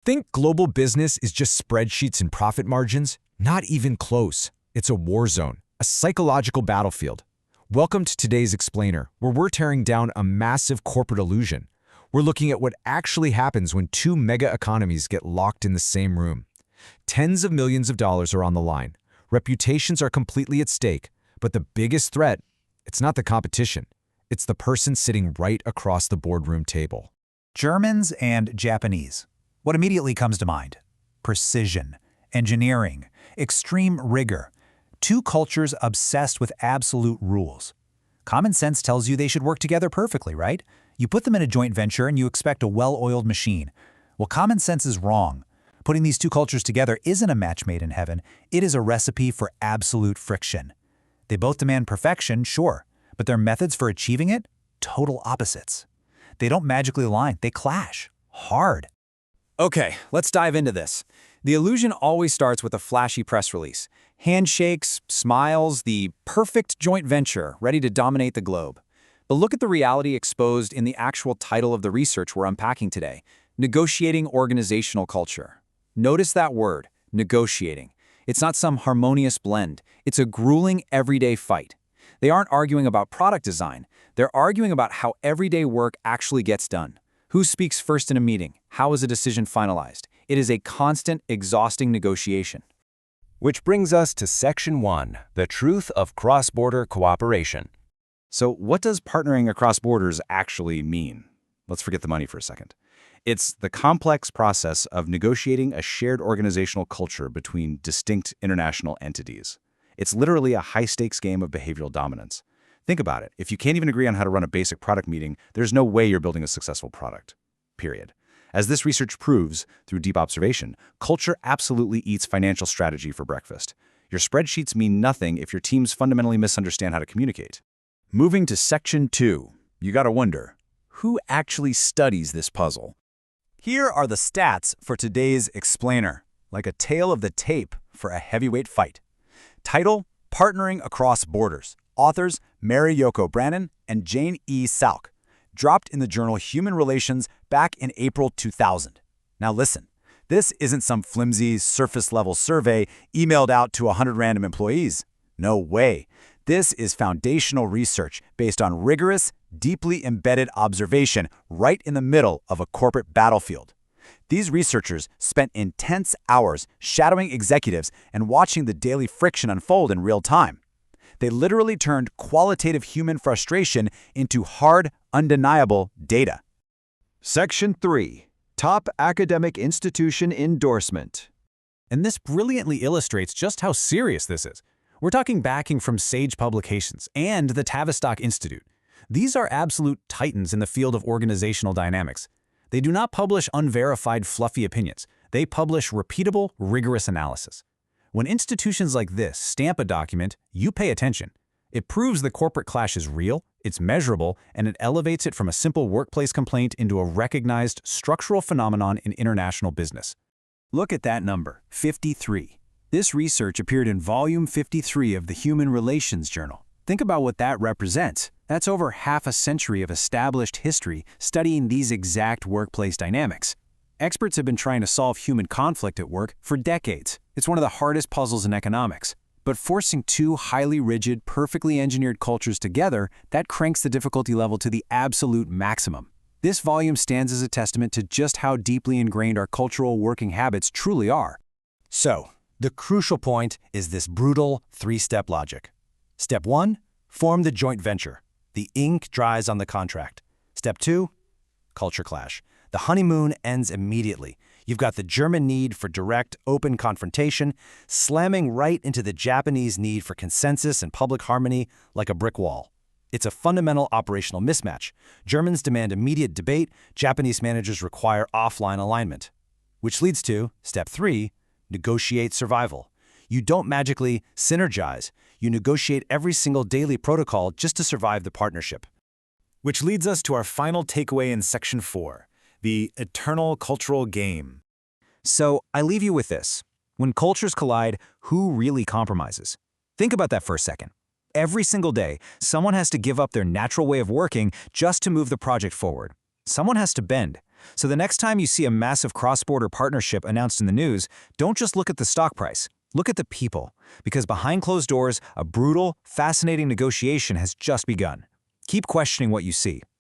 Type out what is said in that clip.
Think global business is just spreadsheets and profit margins? Not even close. It's a war zone, a psychological battlefield. Welcome to today's Explainer, where we're tearing down a massive corporate illusion. We're looking at what actually happens when two mega economies get locked in the same room. Tens of millions of dollars are on the line. Reputations are completely at stake. But the biggest threat, it's not the competition. It's the person sitting right across the boardroom table. Germans and Japanese. What immediately comes to mind? Precision, engineering, extreme rigor. Two cultures obsessed with absolute rules. Common sense tells you they should work together perfectly, right? You put them in a joint venture and you expect a well-oiled machine. Well, common sense is wrong. Putting these two cultures together isn't a match made in heaven. It is a recipe for absolute friction. They both demand perfection, sure, but their methods for achieving it? Total opposites. They don't magically align, they clash. Hard. Okay, let's dive into this. The illusion always starts with a flashy press release. Handshakes, smiles, the perfect joint venture ready to dominate the globe. But look at the reality exposed in the actual title of the research we're unpacking today, Negotiating Organizational Culture. Notice that word, negotiating. It's not some harmonious blend. It's a grueling everyday fight. They aren't arguing about product design. They're arguing about how everyday work actually gets done. Who speaks first in a meeting? How is a decision finalized? It is a constant, exhausting negotiation. Which brings us to Section 1, the truth of cross-border cooperation. So what does partnering across borders actually mean? Let's forget the money for a second. It's the complex process of negotiating a shared organizational culture between distinct international entities. It's literally a high-stakes game of behavioral dominance. Think about it. If you can't even agree on how to run a basic product meeting, there's no way you're building a successful product. Period. As this research proves, through deep observation, culture absolutely eats financial strategy for breakfast. Your spreadsheets mean nothing if your teams fundamentally misunderstand how to communicate. Moving to Section 2, you gotta wonder, who actually studies this puzzle? Here are the stats for today's Explainer, like a tale of the tape for a heavyweight fight. Title, Partnering Across Borders. Authors, Yoko Brannen and Jane E. Salk. Dropped in the journal Human Relations back in April 2000. Now listen, this isn't some flimsy, surface-level survey emailed out to 100 random employees. No way. This is foundational research based on rigorous, deeply embedded observation right in the middle of a corporate battlefield. These researchers spent intense hours shadowing executives and watching the daily friction unfold in real time. They literally turned qualitative human frustration into hard, undeniable data. Section 3. Top Academic Institution Endorsement. And this brilliantly illustrates just how serious this is. We're talking backing from Sage Publications and the Tavistock Institute. These are absolute titans in the field of organizational dynamics. They do not publish unverified, fluffy opinions. They publish repeatable, rigorous analysis. When institutions like this stamp a document, you pay attention. It proves the corporate clash is real, it's measurable, and it elevates it from a simple workplace complaint into a recognized structural phenomenon in international business. Look at that number, 53. This research appeared in Volume 53 of the Human Relations Journal. Think about what that represents. That's over half a century of established history studying these exact workplace dynamics. Experts have been trying to solve human conflict at work for decades. It's one of the hardest puzzles in economics. But forcing two highly rigid, perfectly engineered cultures together, that cranks the difficulty level to the absolute maximum. This volume stands as a testament to just how deeply ingrained our cultural working habits truly are. So, the crucial point is this brutal three-step logic. Step 1, form the joint venture. The ink dries on the contract. Step 2, culture clash. The honeymoon ends immediately. You've got the German need for direct, open confrontation, slamming right into the Japanese need for consensus and public harmony like a brick wall. It's a fundamental operational mismatch. Germans demand immediate debate, Japanese managers require offline alignment. Which leads to Step 3, negotiate survival. You don't magically synergize. You negotiate every single daily protocol just to survive the partnership. Which leads us to our final takeaway in Section 4, the eternal cultural game. So I leave you with this. When cultures collide, who really compromises? Think about that for a second. Every single day, someone has to give up their natural way of working just to move the project forward. Someone has to bend. So the next time you see a massive cross-border partnership announced in the news, don't just look at the stock price. Look at the people, because behind closed doors, a brutal, fascinating negotiation has just begun. Keep questioning what you see.